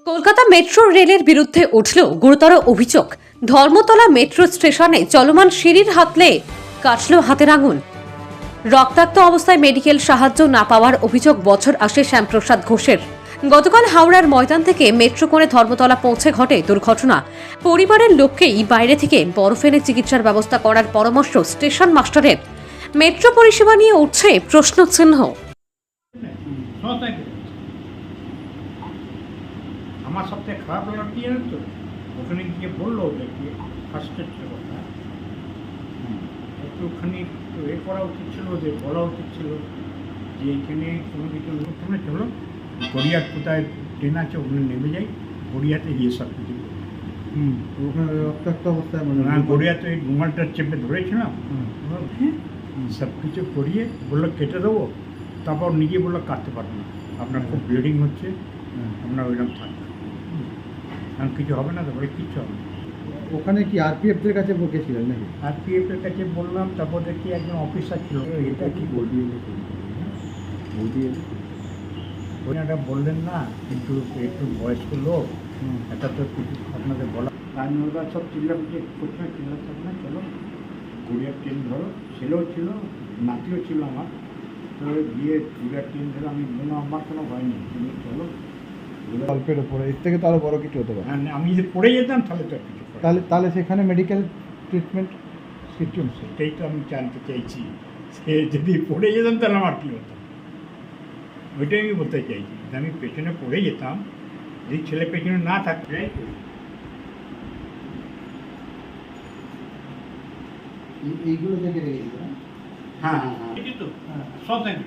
Kolkata metro রেলের বিরুদ্ধে উঠল গুরুতর অভিযোগ। ধর্মতলা মেট্রো স্টেশনে চলমান সিঁড়ির হাতলে কাটল হাতের আঙুল। রক্তাক্ত অবস্থায় মেডিকেল সাহায্য না পাওয়ার অভিযোগ বছর আসে শ্যামপ্রসাদ ঘোষের। গতকাল হাওড়ার ময়দান থেকে মেট্রো করে ধর্মতলা পৌঁছে ঘটে দুর্ঘটনা। পরিবারের লোককেই বাইরে থেকে বরফ এনে চিকিৎসার ব্যবস্থা করার পরামর্শ স্টেশন মাস্টারের। মেট্রো পরিষেবা নিয়ে উঠছে প্রশ্নচিহ্ন। আমার সবথেকে খারাপ লাগলো কি জানেন তো, ওখানে গিয়ে বললো ওদেরকে ফার্স্ট এডের কথা একটুখানি এ করা উচিত ছিল, ওদের বলা উচিত ছিল যে এখানে কোনো কিছু প্রথমে চলো গড়িয়ার কোথায় ট্রেন আছে ওখানে নেমে যাই, গড়িয়াতে গিয়ে সব কিছু ওখানে রক্তাক্ত অবস্থায় মানে গড়িয়াতে ওই রুমালটা চেপে ধরেছিলাম, সব কিছু করিয়ে বললো কেটে দেবো, তারপর নিজে বললো কাটতে পারবো না, আপনার খুব ব্লিডিং হচ্ছে, আপনার ওইরকম থাকবে, কারণ কিছু হবে না, তারপরে কিচ্ছু হবে না। ওখানে কি আরপিএফদের কাছে বকেছিলেন নাকি? আরপিএফের কাছে বললাম, তারপর দেখি একজন অফিসার ছিল, এটা কি বলবি ওনারা বললেন না, কিন্তু একটু বয়স্ক লোক, এটা তো কিছু আপনাদের বলা ওরা সব চিল্লাপিল্লি করছে, চিল্লাচ্ছে না, চলো গড়িয়ার ট্রেন ধরো, ছেলেও ছিল নাতিও ছিল আমার, তো গিয়ে গড়িয়ার ট্রেন ধরো, আমি বললাম আমার কোনো ভয় নেই, তুমি চলো। অল্পের ওপরে এর থেকে তো আরো বড় কিছু হতে পারে। আমি যদি পড়ে যেতাম তাহলে তো আর কিছু করার নেই। তাহলে সেখানে মেডিকেল ট্রিটমেন্ট সিস্টেম সেটাই তো আমি জানতে চাইছি, সে যদি পড়ে যেতাম তাহলে আমার কী হতো, ওইটাই আমি বলতে চাইছি। যদি আমি পেছনে পড়ে যেতাম, যদি ছেলে পেছনে না থাকতো, এইগুলো দেখে রেখেছিল। হ্যাঁ হ্যাঁ হ্যাঁ ঠিক তো, সব দেখি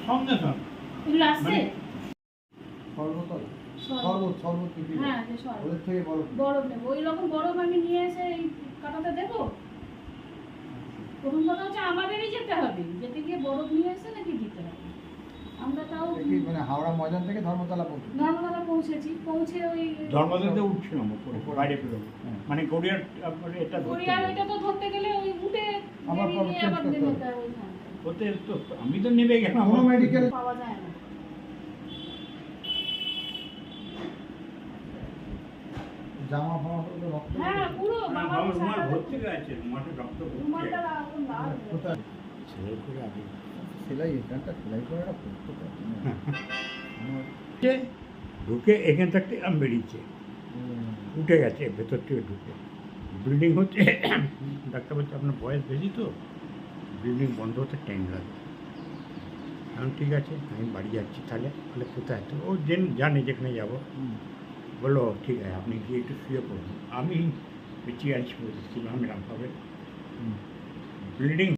সঙ্গে সঙ্গে এগুলো আসছে? সর্বতল সর্ব- সর্বত হ্যাঁ, যে সর্ব। ওদের থেকে বড় বরফ নেবো, ওই রকম বরফ আমি নিয়ে এসে এই কাটাতে দেবো? প্রথম কথা হচ্ছে আমাদেরই যেতে হবে, যেতে গিয়ে বরফ নিয়ে এসে নাকি দিতে হবে। আমরা তাও কি মানে হাওড়া ময়দান থেকে ধর্মতলা পৌঁছে ধর্মতলা পৌঁছেছি, পৌঁছে ওই ধর্মদাতে উঠছিলাম উপরে, বাইরে বেরোবো, মানে গড়িয়ার এটা ধরতে গড়িয়ার হবে। ওইটা তো ধরতে গেলে ওই উঠে আবার বেরিয়ে পরে গিয়ে change আবার করতে নেমে হবে। যেতে হবে ওইখানে। ওতে তো আমি তো নেমে গেলাম, কোনো মেডিকেল পাওয়া যায় না। জামা ফামা হলো রক্ত হ্যাঁ, পুরো বাবা রুমাল ভর্তি আছে, রুমালটা রক্ত ভর্তি রুমালটা আছে। এখন লাল হয়ে গেছে। কোথায় সেলাই করে আগে সেলাই এখানটা সেলাই করে রাখতো যে ঢুকে এখান থেকে আমি বেরিয়েছে, উঠে গেছে ভেতর থেকে ঢুকে, বিল্ডিং হচ্ছে, ডাক্তার বলছে আপনার বয়স বেশি তো, বিল্ডিং বন্ধ হতে টাইম লাগবে। এখন ঠিক আছে, আমি বাড়ি যাচ্ছি, তাহলে বলে কোথায়, তো ও জানে যেখানে যাবো, বললো ঠিক আছে আপনি গিয়ে একটু শুয়ে পড়ুন। আমি চেয়ার ছিলাম এরকমভাবে, বিল্ডিং